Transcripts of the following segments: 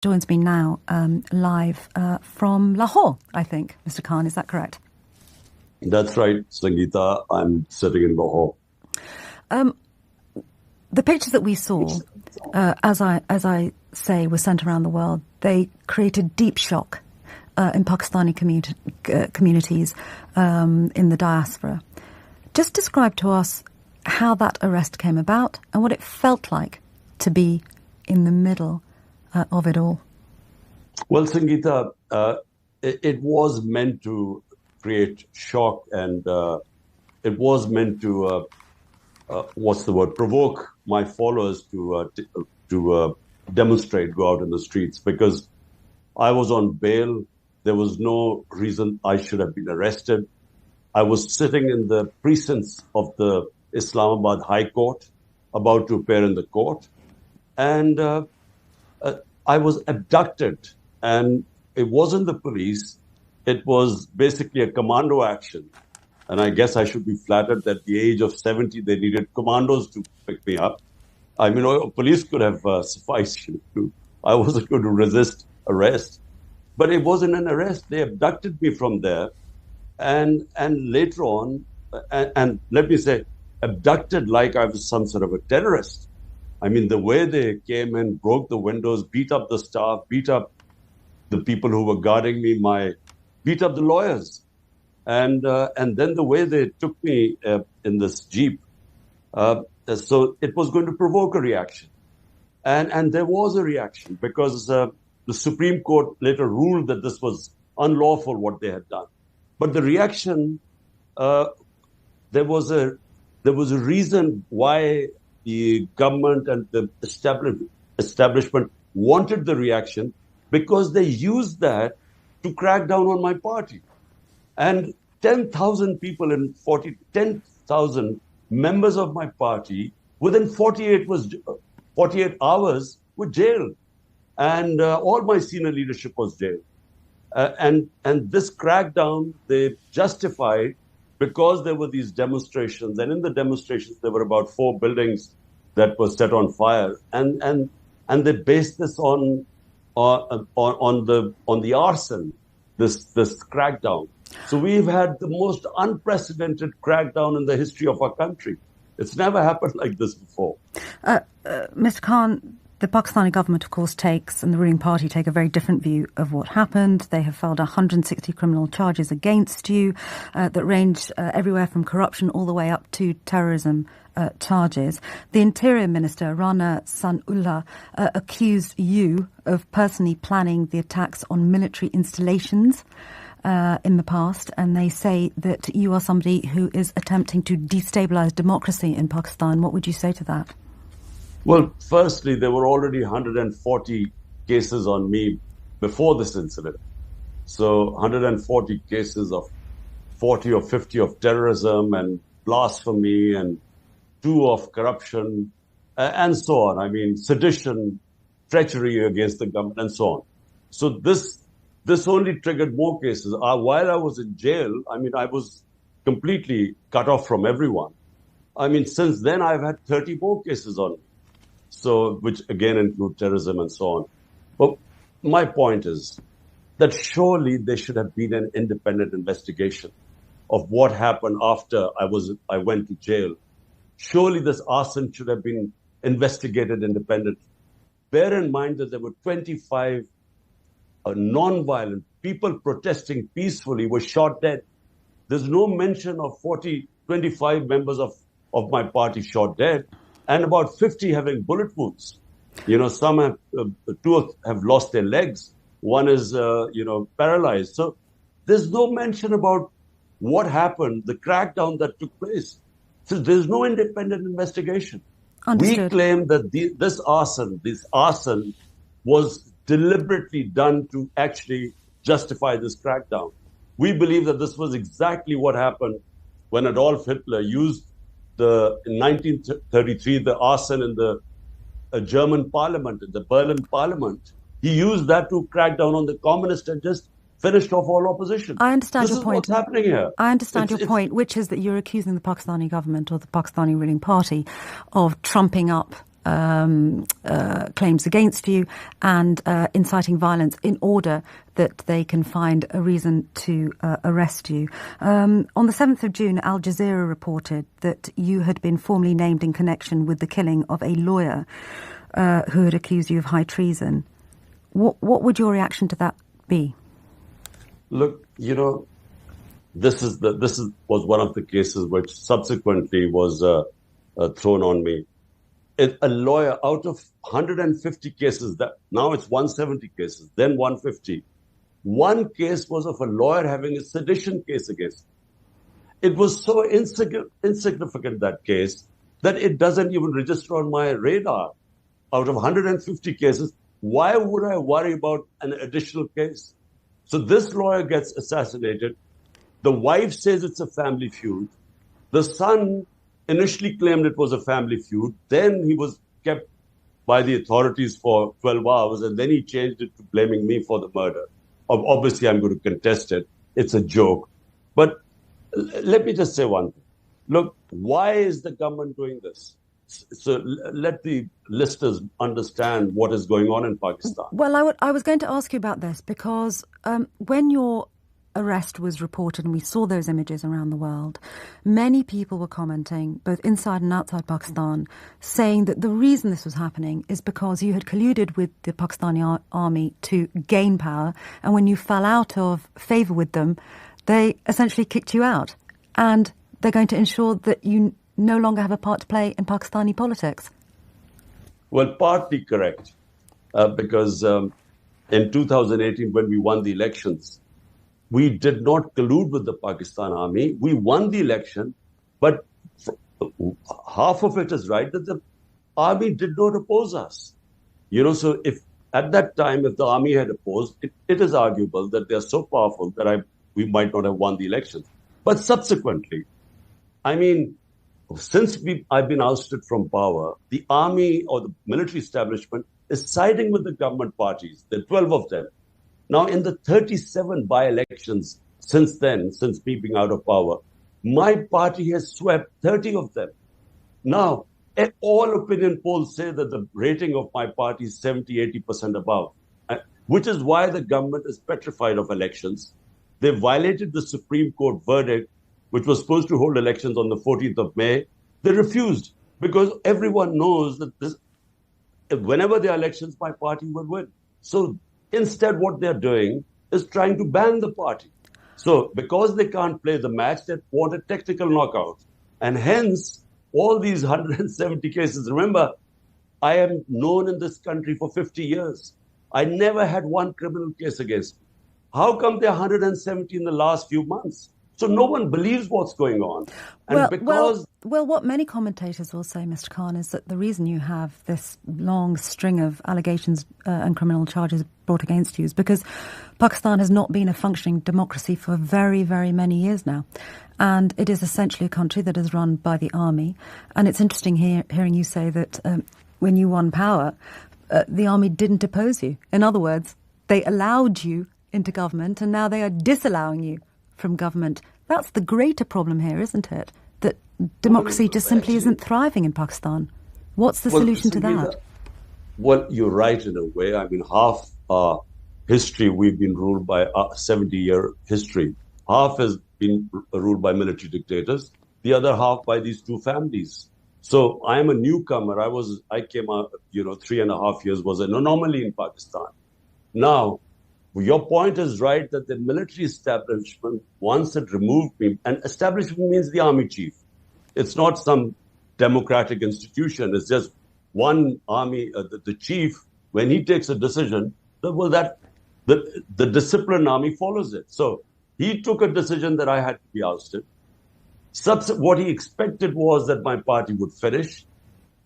joins me now live from Lahore, I think. Mr. Khan, is that correct? That's right, Sangita. I'm sitting in Lahore. The pictures that we saw, as I say, were sent around the world. They created deep shock in Pakistani communities in the diaspora. Just describe to us how that arrest came about and what it felt like to be in the middle of it all. Well, Sangita, it was meant to create shock, and it was meant to provoke my followers to demonstrate, go out in the streets, because I was on bail. There was no reason I should have been arrested. I was sitting in the precincts of the Islamabad High Court, about to appear in the court, and I was abducted. And it wasn't the police. It was basically a commando action. And I guess I should be flattered that at the age of 70, they needed commandos to pick me up. I mean, police could have sufficed. I wasn't going to resist arrest. But it wasn't an arrest. They abducted me from there. And later on, and let me say, abducted like I was some sort of a terrorist. I mean, the way they came in, broke the windows, beat up the staff, beat up the people who were guarding me, beat up the lawyers. And then the way they took me in this Jeep, so it was going to provoke a reaction. And there was a reaction because the Supreme Court later ruled that this was unlawful, what they had done. But the reaction, there was a reason why the government and the establishment wanted the reaction, because they used that to crack down on my party. And 10,000 people in 10,000 members of my party within 48 hours were jailed. And all my senior leadership was jailed. And this crackdown, they justified because there were these demonstrations. And in the demonstrations, there were about 4 buildings that were set on fire. And they based this on the arson, this crackdown. So we've had the most unprecedented crackdown in the history of our country. It's never happened like this before. Mr. Khan, the Pakistani government, of course, and the ruling party take a very different view of what happened. They have filed 160 criminal charges against you that range everywhere from corruption all the way up to terrorism charges. The Interior Minister, Rana Sanullah, accused you of personally planning the attacks on military installations in the past, and they say that you are somebody who is attempting to destabilize democracy in Pakistan. What would you say to that? Well, firstly, there were already 140 cases on me before this incident. So 140 cases of 40 or 50 of terrorism and blasphemy and 2 of corruption and so on. I mean, sedition, treachery against the government and so on. So this only triggered more cases. While I was in jail, I mean, I was completely cut off from everyone. I mean, since then, I've had 30 more cases on me. So, which again include terrorism and so on. But my point is that surely there should have been an independent investigation of what happened after I went to jail. Surely this arson should have been investigated independently. Bear in mind that there were 25 non-violent people protesting peacefully were shot dead. There's no mention of 25 members of my party shot dead, and about 50 having bullet wounds. Some have, 2 have lost their legs. One is, paralyzed. So there's no mention about what happened, the crackdown that took place. So there's no independent investigation. Understood. We claim that this arson was deliberately done to actually justify this crackdown. We believe that this was exactly what happened when Adolf Hitler used in 1933, the arson in the German parliament, in the Berlin parliament. He used that to crack down on the communists and just finished off all opposition. I understand your point. This is what's happening here. I understand your point, which is that you're accusing the Pakistani government or the Pakistani ruling party of trumping up claims against you and inciting violence in order that they can find a reason to arrest you. On the 7th of June, Al Jazeera reported that you had been formally named in connection with the killing of a lawyer who had accused you of high treason. What would your reaction to that be? Look, this was one of the cases which subsequently was thrown on me. A lawyer out of 150 cases, that now it's 170 cases, then 150. One case was of a lawyer having a sedition case against me. It was so insignificant, that case, that it doesn't even register on my radar. Out of 150 cases, why would I worry about an additional case? So this lawyer gets assassinated. The wife says it's a family feud. The son initially claimed it was a family feud. Then he was kept by the authorities for 12 hours, and then he changed it to blaming me for the murder. Obviously, I'm going to contest it. It's a joke. But let me just say one thing. Look, why is the government doing this? So let the listeners understand what is going on in Pakistan. Well, I was going to ask you about this because when your arrest was reported and we saw those images around the world, many people were commenting, both inside and outside Pakistan, saying that the reason this was happening is because you had colluded with the Pakistani army to gain power, and when you fell out of favour with them, they essentially kicked you out. And they're going to ensure that you no longer have a part to play in Pakistani politics. Well, partly correct, because in 2018, when we won the elections, we did not collude with the Pakistan army. We won the election, but half of it is right that the army did not oppose us. So if at that time, if the army had opposed, it is arguable that they are so powerful that we might not have won the elections. But subsequently, since I've been ousted from power, the army or the military establishment is siding with the government parties. There are 12 of them. Now, in the 37 by-elections since then, since me being out of power, my party has swept 30 of them. Now, all opinion polls say that the rating of my party is 70-80% above, which is why the government is petrified of elections. They violated the Supreme Court verdict, which was supposed to hold elections on the 14th of May. They refused because everyone knows that whenever there are elections, my party will win. So instead, what they're doing is trying to ban the party. So because they can't play the match, they want a technical knockout. And hence, all these 170 cases. Remember, I am known in this country for 50 years. I never had one criminal case against me. How come there are 170 in the last few months? So no one believes what's going on. And well, what many commentators will say, Mr. Khan, is that the reason you have this long string of allegations and criminal charges brought against you is because Pakistan has not been a functioning democracy for very, very many years now. And it is essentially a country that is run by the army. And it's interesting hearing you say that when you won power, the army didn't oppose you. In other words, they allowed you into government, and now they are disallowing you from government. That's the greater problem here, isn't it? That democracy just simply isn't thriving in Pakistan. What's the solution to that? Well, you're right in a way. Half our history, we've been ruled by a 70-year history. Half has been ruled by military dictators. The other half by these two families. So I am a newcomer. I came out, 3.5 years was an anomaly in Pakistan. Now, your point is right that the military establishment, once it removed me, and establishment means the army chief. It's not some democratic institution. It's just one army, the chief, when he takes a decision, the disciplined army follows it. So he took a decision that I had to be ousted. What he expected was that my party would finish,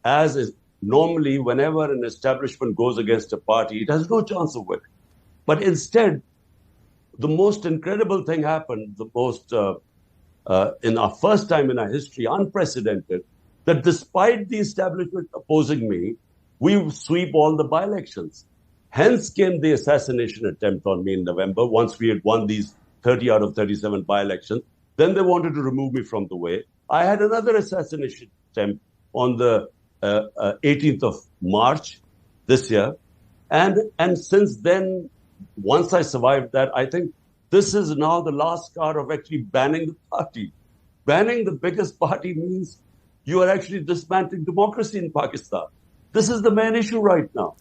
as is normally whenever an establishment goes against a party, it has no chance of winning. But instead, the most incredible thing happened, in our first time in our history, unprecedented, that despite the establishment opposing me, we sweep all the by-elections. Hence came the assassination attempt on me in November, once we had won these 30 out of 37 by-elections. Then they wanted to remove me from the way. I had another assassination attempt on the 18th of March this year. And since then, once I survived that, I think this is now the last card of actually banning the party. Banning the biggest party means you are actually dismantling democracy in Pakistan. This is the main issue right now.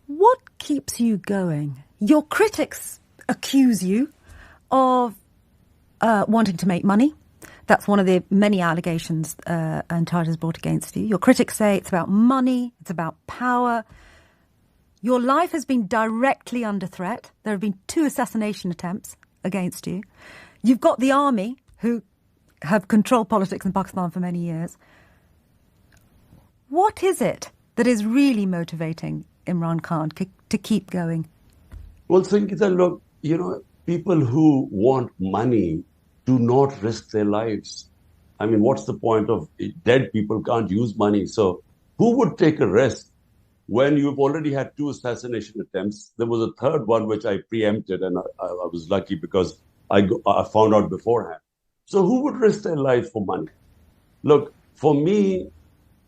What keeps you going? Your critics accuse you of wanting to make money. That's one of the many allegations and charges brought against you. Your critics say it's about money, it's about power. Your life has been directly under threat. There have been 2 assassination attempts against you. You've got the army, who have controlled politics in Pakistan for many years. What is it that is really motivating Imran Khan to keep going? Well, Sangita, look, people who want money do not risk their lives. I mean, what's the point of dead people can't use money? So who would take a risk when you've already had 2 assassination attempts? There was a third one which I preempted, and I was lucky because I found out beforehand. So who would risk their life for money? Look, for me,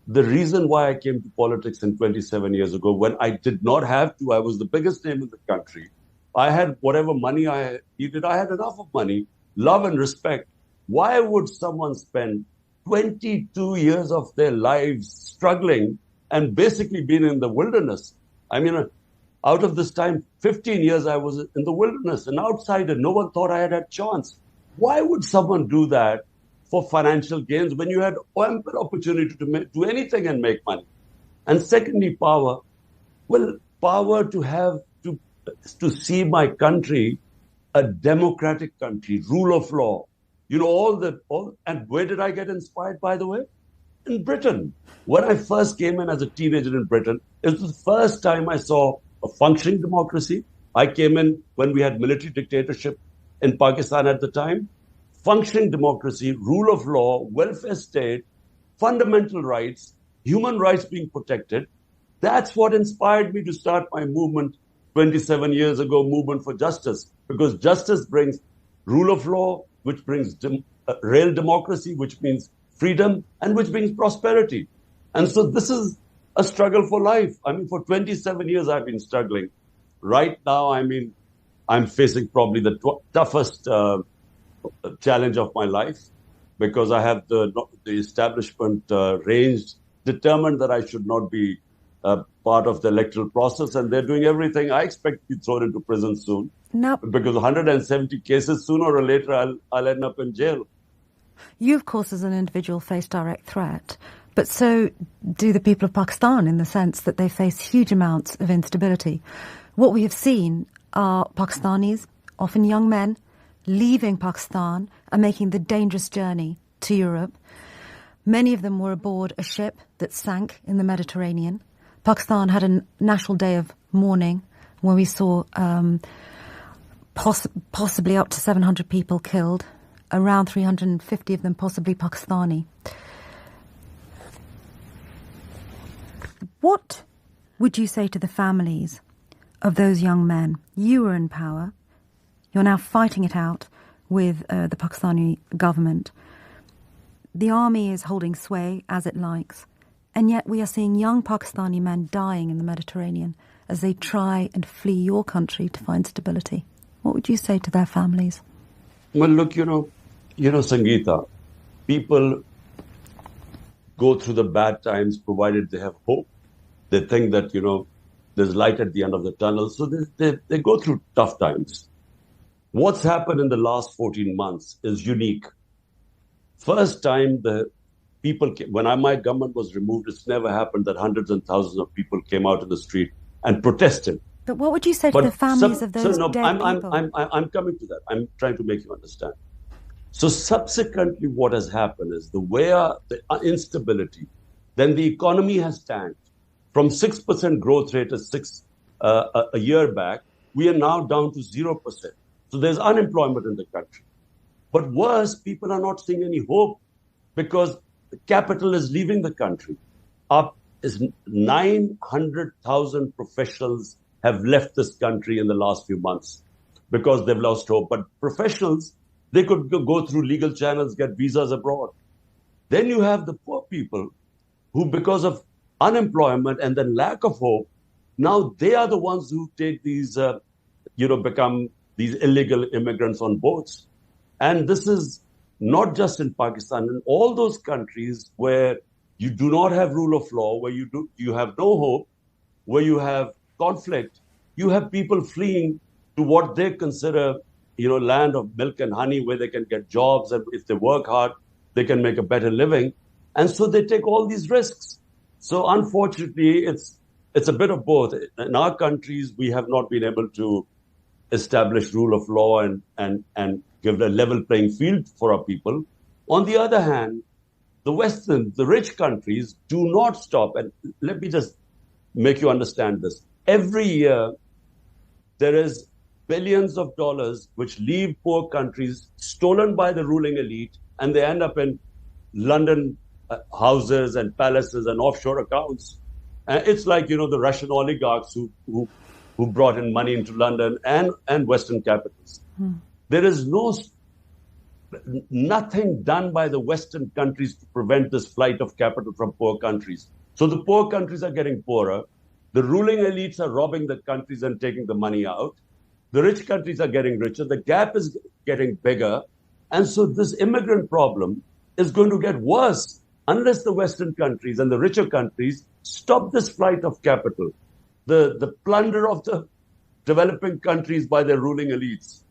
the reason why I came to politics in 27 years ago, when I did not have to, I was the biggest name in the country. I had whatever money I needed. I had enough of money, love and respect. Why would someone spend 22 years of their lives struggling and basically being in the wilderness? I mean, out of this time, 15 years I was in the wilderness, an outsider. No one thought I had a chance. Why would someone do that for financial gains when you had ample opportunity to do anything and make money? And secondly, power. Well, power to have to see my country a democratic country, rule of law. And where did I get inspired, by the way? In Britain. When I first came in as a teenager in Britain, it was the first time I saw a functioning democracy. I came in when we had military dictatorship in Pakistan at the time. Functioning democracy, rule of law, welfare state, fundamental rights, human rights being protected. That's what inspired me to start my movement 27 years ago, movement for justice, because justice brings rule of law, which brings real democracy, which means freedom, and which brings prosperity. And so this is a struggle for life. I mean, for 27 years, I've been struggling. Right now, I'm facing probably the toughest challenge of my life, because I have the establishment ranged, determined that I should not be part of the electoral process, and they're doing everything. I expect to be thrown into prison soon. No. Because 170 cases, sooner or later, I'll end up in jail. You, of course, as an individual, face direct threat, but so do the people of Pakistan, in the sense that they face huge amounts of instability. What we have seen are Pakistanis, often young men, leaving Pakistan and making the dangerous journey to Europe. Many of them were aboard a ship that sank in the Mediterranean. Pakistan had a national day of mourning where we saw possibly up to 700 people killed, around 350 of them possibly Pakistani. What would you say to the families of those young men? You were in power. You're now fighting it out with the Pakistani government. The army is holding sway as it likes. And yet we are seeing young Pakistani men dying in the Mediterranean as they try and flee your country to find stability. What would you say to their families? Well, look, Sangita, people go through the bad times provided they have hope. They think that, there's light at the end of the tunnel. So they go through tough times. What's happened in the last 14 months is unique. First time when my government was removed, it's never happened that hundreds and thousands of people came out in the street and protested. But what would you say to the families of those dead people? I'm coming to that. I'm trying to make you understand. So subsequently, what has happened is the instability, then the economy has tanked. From 6% growth rate a year back, we are now down to 0%. So there's unemployment in the country. But worse, people are not seeing any hope because the capital is leaving the country. Up is 900,000 professionals have left this country in the last few months because they've lost hope. But professionals, they could go through legal channels, get visas abroad. Then you have the poor people who, because of unemployment and then lack of hope, now they are the ones who take these, become these illegal immigrants on boats. And this is not just in Pakistan, in all those countries where you do not have rule of law, where you have no hope, where you have conflict, you have people fleeing to what they consider, land of milk and honey, where they can get jobs, and if they work hard, they can make a better living. And so they take all these risks. So unfortunately, it's a bit of both. In our countries, we have not been able to establish rule of law and give a level playing field for our people. On the other hand, the rich countries do not stop. And let me just make you understand this. Every year, there is billions of dollars which leave poor countries stolen by the ruling elite, and they end up in London houses and palaces and offshore accounts. It's like, the Russian oligarchs who brought in money into London and Western capitals. There is nothing done by the Western countries to prevent this flight of capital from poor countries. So the poor countries are getting poorer. The ruling elites are robbing the countries and taking the money out. The rich countries are getting richer. The gap is getting bigger. And so this immigrant problem is going to get worse unless the Western countries and the richer countries stop this flight of capital, the plunder of the developing countries by their ruling elites.